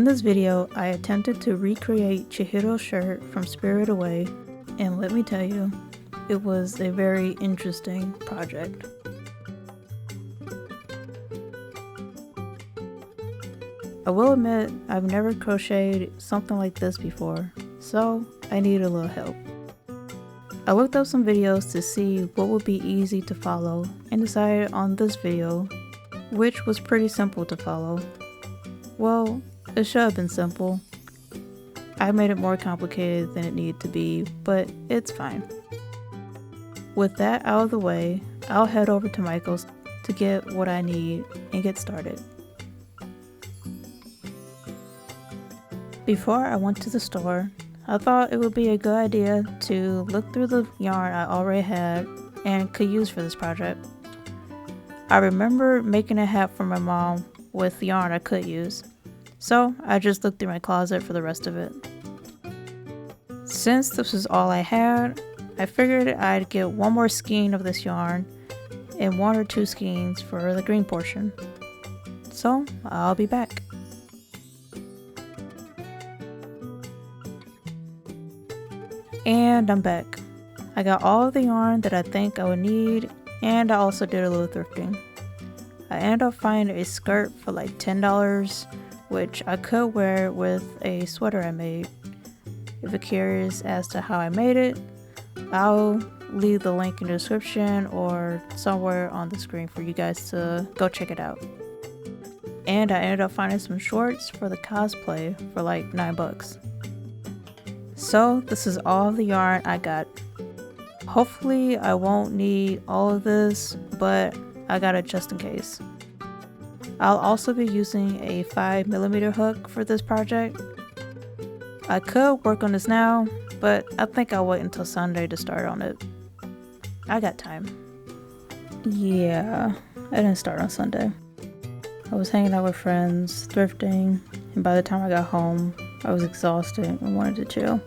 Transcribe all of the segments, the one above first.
In this video, I attempted to recreate Chihiro's shirt from Spirited Away, and let me tell you, it was a very interesting project. I will admit, I've never crocheted something like this before, so I needed a little help. I looked up some videos to see what would be easy to follow and decided on this video, which was pretty simple to follow. Well, it should have been simple. I made it more complicated than it needed to be, but it's fine. With that out of the way, I'll head over to Michael's to get what I need and get started. Before I went to the store, I thought it would be a good idea to look through the yarn I already had and could use for this project. I remember making a hat for my mom with yarn I could use, so I just looked through my closet for the rest of it. Since this was all I had, I figured I'd get one more skein of this yarn and 1 or 2 skeins for the green portion. So I'll be back. And I'm back. I got all of the yarn that I think I would need, and I also did a little thrifting. I ended up finding a skirt for like $10, which I could wear with a sweater I made. If you're curious as to how I made it, I'll leave the link in the description or somewhere on the screen for you guys to go check it out. And I ended up finding some shorts for the cosplay for like $9. So this is all the yarn I got. Hopefully I won't need all of this, but I got it just in case. I'll also be using a 5mm hook for this project. I could work on this now, but I think I'll wait until Sunday to start on it. I got time. Yeah, I didn't start on Sunday. I was hanging out with friends, thrifting, and by the time I got home, I was exhausted and wanted to chill.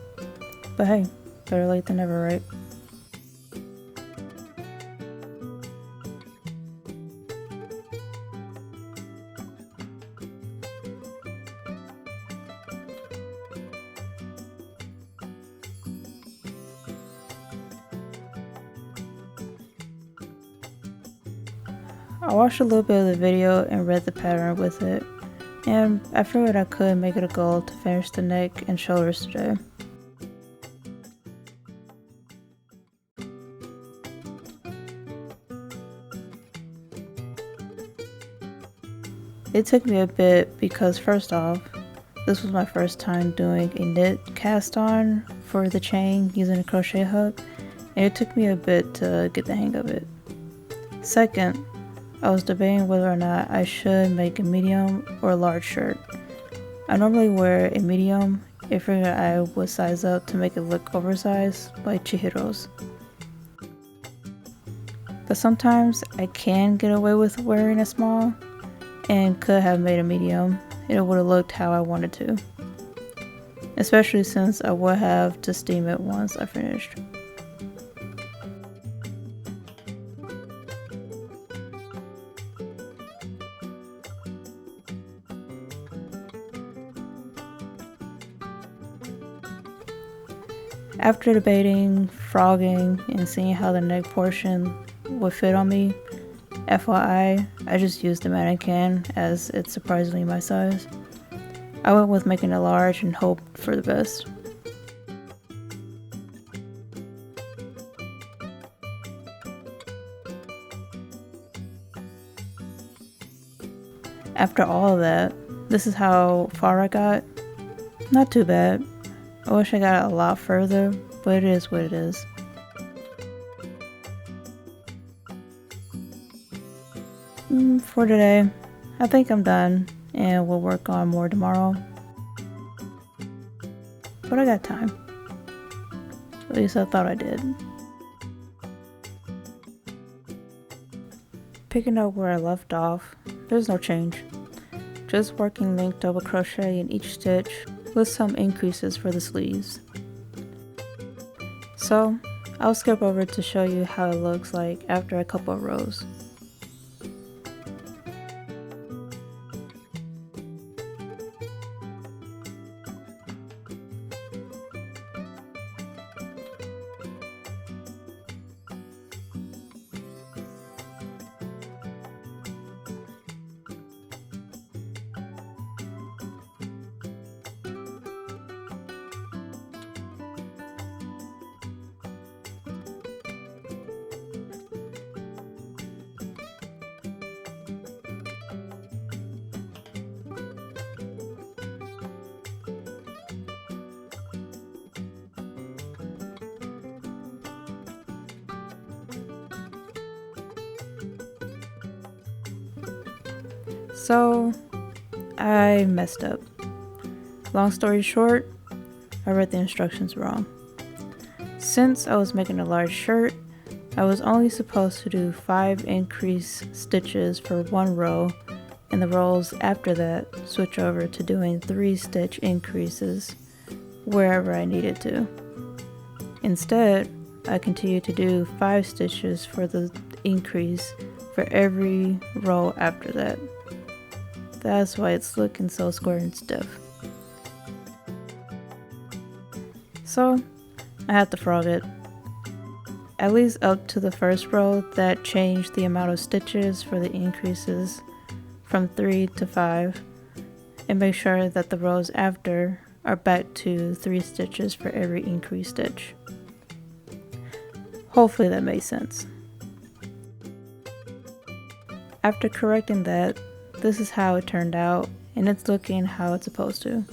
But hey, better late than never, right? I watched a little bit of the video and read the pattern with it, and I figured I could make it a goal to finish the neck and shoulders today. It took me a bit because first off, this was my first time doing a knit cast on for the chain using a crochet hook, and it took me a bit to get the hang of it. Second, I was debating whether or not I should make a medium or a large shirt. I normally wear a medium and figured I would size up to make it look oversized like Chihiro's. But sometimes I can get away with wearing a small and could have made a medium and it would have looked how I wanted to. Especially since I would have to steam it once I finished. After debating, frogging, and seeing how the neck portion would fit on me, FYI, I just used the mannequin as it's surprisingly my size. I went with making it large and hoped for the best. After all of that, this is how far I got. Not too bad. I wish I got a lot further, but it is what it is. For today, I think I'm done and we'll work on more tomorrow. But I got time. At least I thought I did. Picking up where I left off, there's no change. Just working link double crochet in each stitch with some increases for the sleeves. So I'll skip over to show you how it looks like after a couple of rows. So I messed up. Long story short, I read the instructions wrong. Since I was making a large shirt, I was only supposed to do 5 increase stitches for one row, and the rows after that switch over to doing 3 stitch increases wherever I needed to. Instead, I continued to do 5 stitches for the increase for every row after that. That's why it's looking so square and stiff. So, I had to frog it. At least up to the first row, that changed the amount of stitches for the increases from 3 to 5, and make sure that the rows after are back to 3 stitches for every increase stitch. Hopefully that made sense. After correcting that, this is how it turned out, and it's looking how it's supposed to.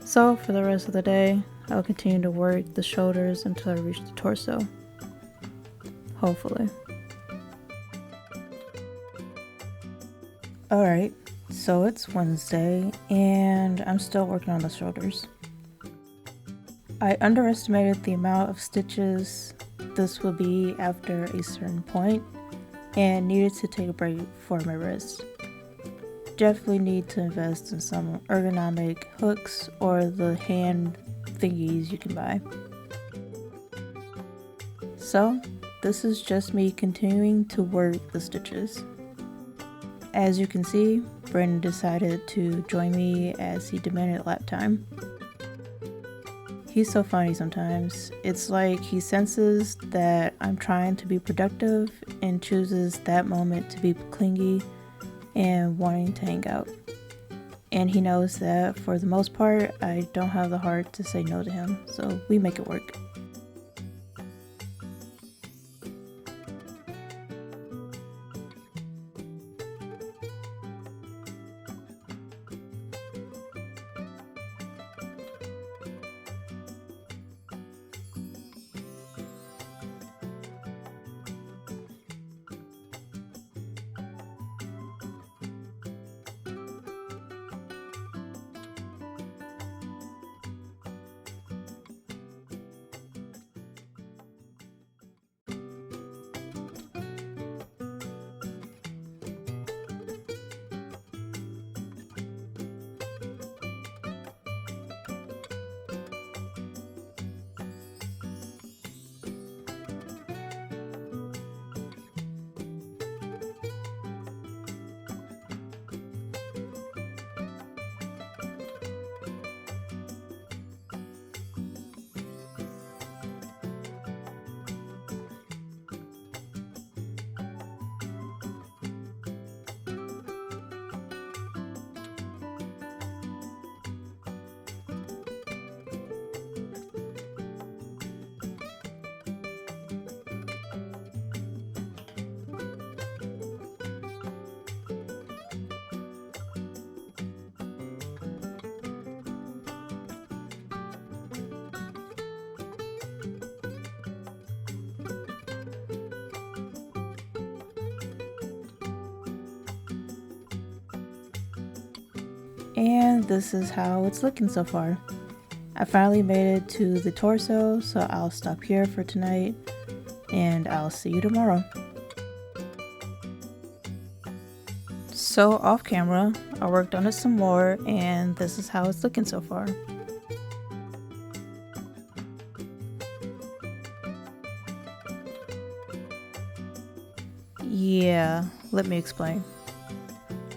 So for the rest of the day, I'll continue to work the shoulders until I reach the torso. Hopefully. Alright, so it's Wednesday, and I'm still working on the shoulders. I underestimated the amount of stitches this will be after a certain point, and needed to take a break for my wrist. Definitely need to invest in some ergonomic hooks or the hand thingies you can buy. So, this is just me continuing to work the stitches. As you can see, Brandon decided to join me as he demanded lap time. He's so funny sometimes. It's like he senses that I'm trying to be productive and chooses that moment to be clingy and wanting to hang out. And he knows that for the most part, I don't have the heart to say no to him, so we make it work. And this is how it's looking so far. I finally made it to the torso, so I'll stop here for tonight, and I'll see you tomorrow. So off camera, I worked on it some more, and this is how it's looking so far. Yeah, let me explain.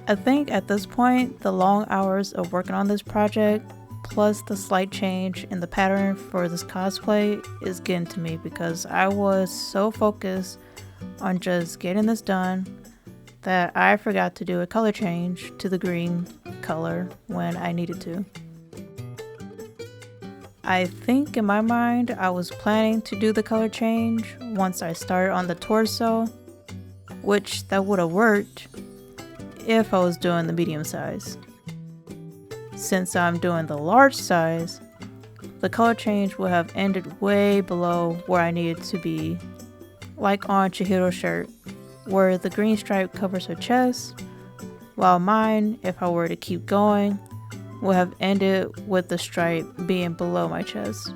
I think at this point, the long hours of working on this project, plus the slight change in the pattern for this cosplay, is getting to me because I was so focused on just getting this done that I forgot to do a color change to the green color when I needed to. I think in my mind, I was planning to do the color change once I started on the torso, which that would have worked if I was doing the medium size. Since I'm doing the large size, the color change would have ended way below where I needed to be, like on Chihiro's shirt, where the green stripe covers her chest, while mine, if I were to keep going, would have ended with the stripe being below my chest.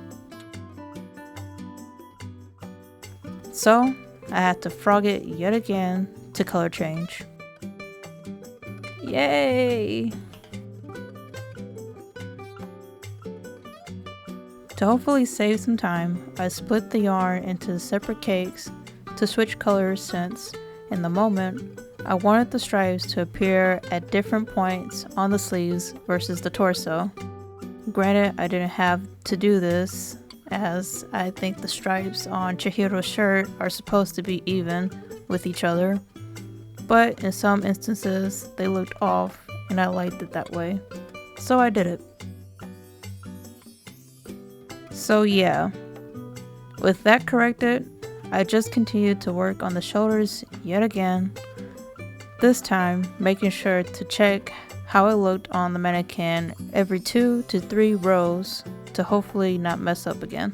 So I had to frog it yet again to color change. Yay! To hopefully save some time, I split the yarn into separate cakes to switch colors since, in the moment, I wanted the stripes to appear at different points on the sleeves versus the torso. Granted, I didn't have to do this, as I think the stripes on Chihiro's shirt are supposed to be even with each other, but in some instances they looked off and I liked it that way, so I did it. So yeah, with that corrected, I just continued to work on the shoulders yet again, this time making sure to check how it looked on the mannequin every 2 to 3 rows to hopefully not mess up again.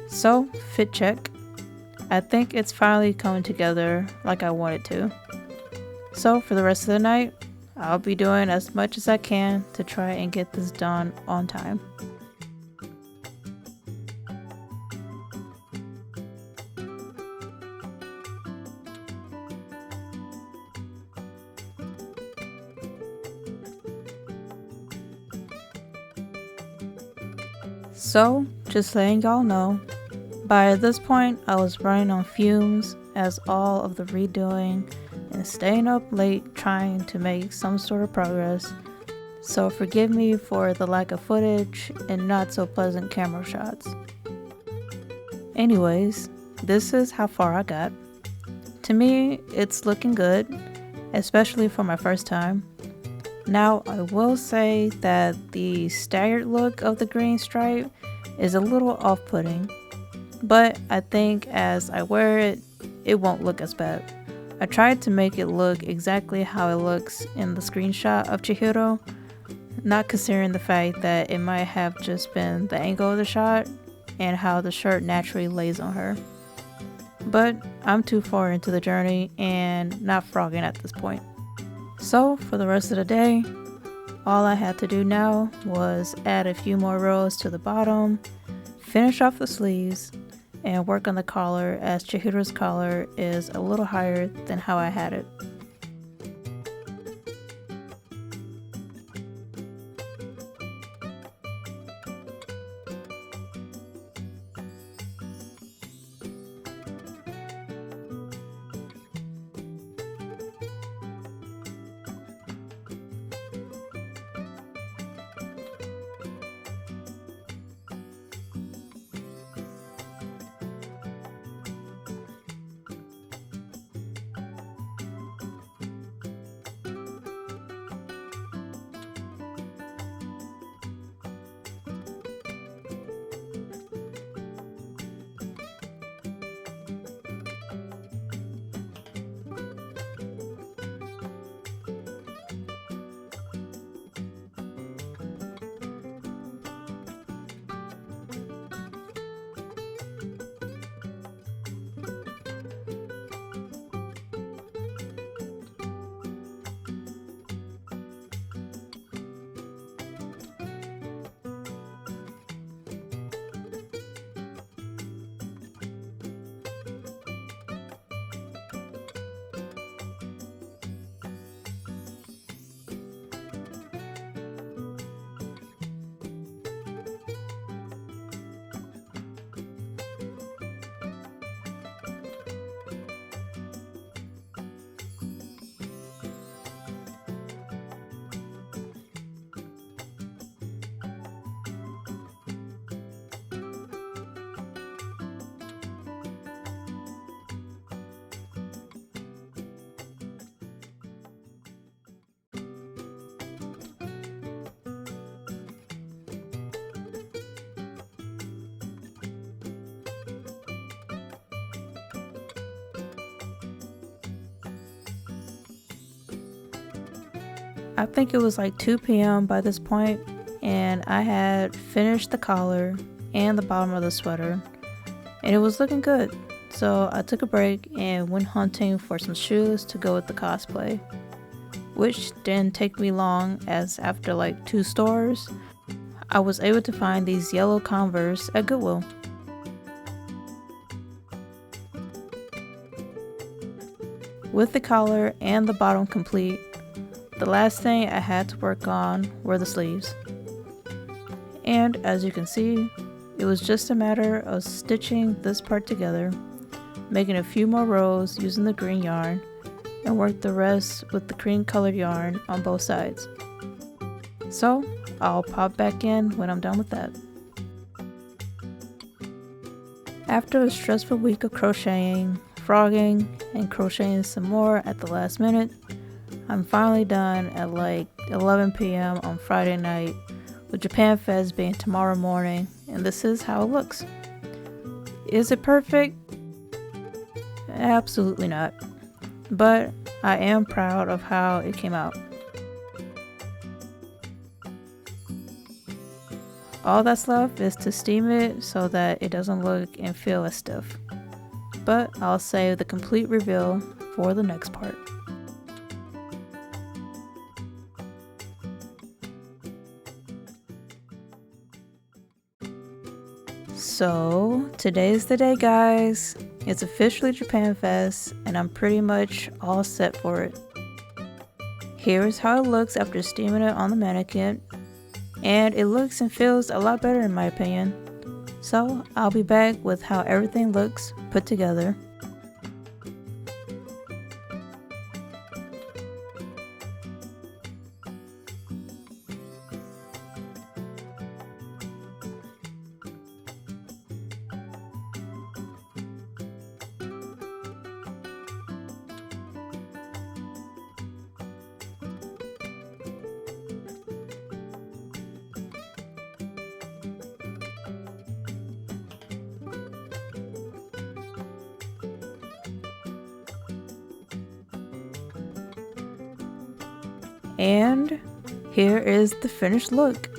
So, fit check. I think it's finally coming together like I want it to. So for the rest of the night, I'll be doing as much as I can to try and get this done on time. So, just letting y'all know, by this point I was running on fumes as all of the redoing and staying up late trying to make some sort of progress, so forgive me for the lack of footage and not so pleasant camera shots. Anyways, this is how far I got. To me, it's looking good, especially for my first time. Now, I will say that the staggered look of the green stripe is a little off-putting, but I think as I wear it, it won't look as bad. I tried to make it look exactly how it looks in the screenshot of Chihiro, not considering the fact that it might have just been the angle of the shot and how the shirt naturally lays on her. But I'm too far into the journey and not frogging at this point. So for the rest of the day, all I had to do now was add a few more rows to the bottom, finish off the sleeves, and work on the collar as Chihiro's collar is a little higher than how I had it. I think it was like 2 p.m. by this point, and I had finished the collar and the bottom of the sweater, and it was looking good. So I took a break and went hunting for some shoes to go with the cosplay, which didn't take me long, as after like 2 stores, I was able to find these yellow Converse at Goodwill. With the collar and the bottom complete, the last thing I had to work on were the sleeves. And as you can see, it was just a matter of stitching this part together, making a few more rows using the green yarn, and work the rest with the cream colored yarn on both sides. So I'll pop back in when I'm done with that. After a stressful week of crocheting, frogging, and crocheting some more at the last minute, I'm finally done at like 11 p.m. on Friday night, with Japan Fest being tomorrow morning, and this is how it looks. Is it perfect? Absolutely not. But I am proud of how it came out. All that's left is to steam it so that it doesn't look and feel as stiff. But I'll save the complete reveal for the next part. So today's the day, guys. It's officially Japan Fest, and I'm pretty much all set for it. Here's how it looks after steaming it on the mannequin, and it looks and feels a lot better in my opinion. So I'll be back with how everything looks put together. And here is the finished look.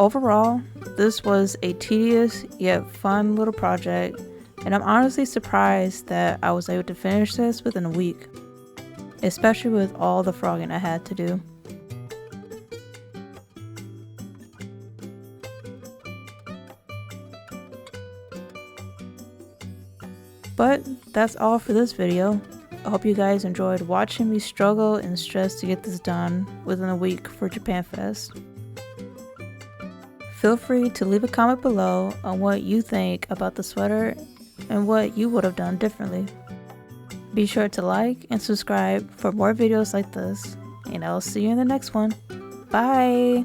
Overall, this was a tedious yet fun little project, and I'm honestly surprised that I was able to finish this within a week, especially with all the frogging I had to do. But that's all for this video. I hope you guys enjoyed watching me struggle and stress to get this done within a week for Japan Fest. Feel free to leave a comment below on what you think about the sweater and what you would have done differently. Be sure to like and subscribe for more videos like this, and I'll see you in the next one. Bye!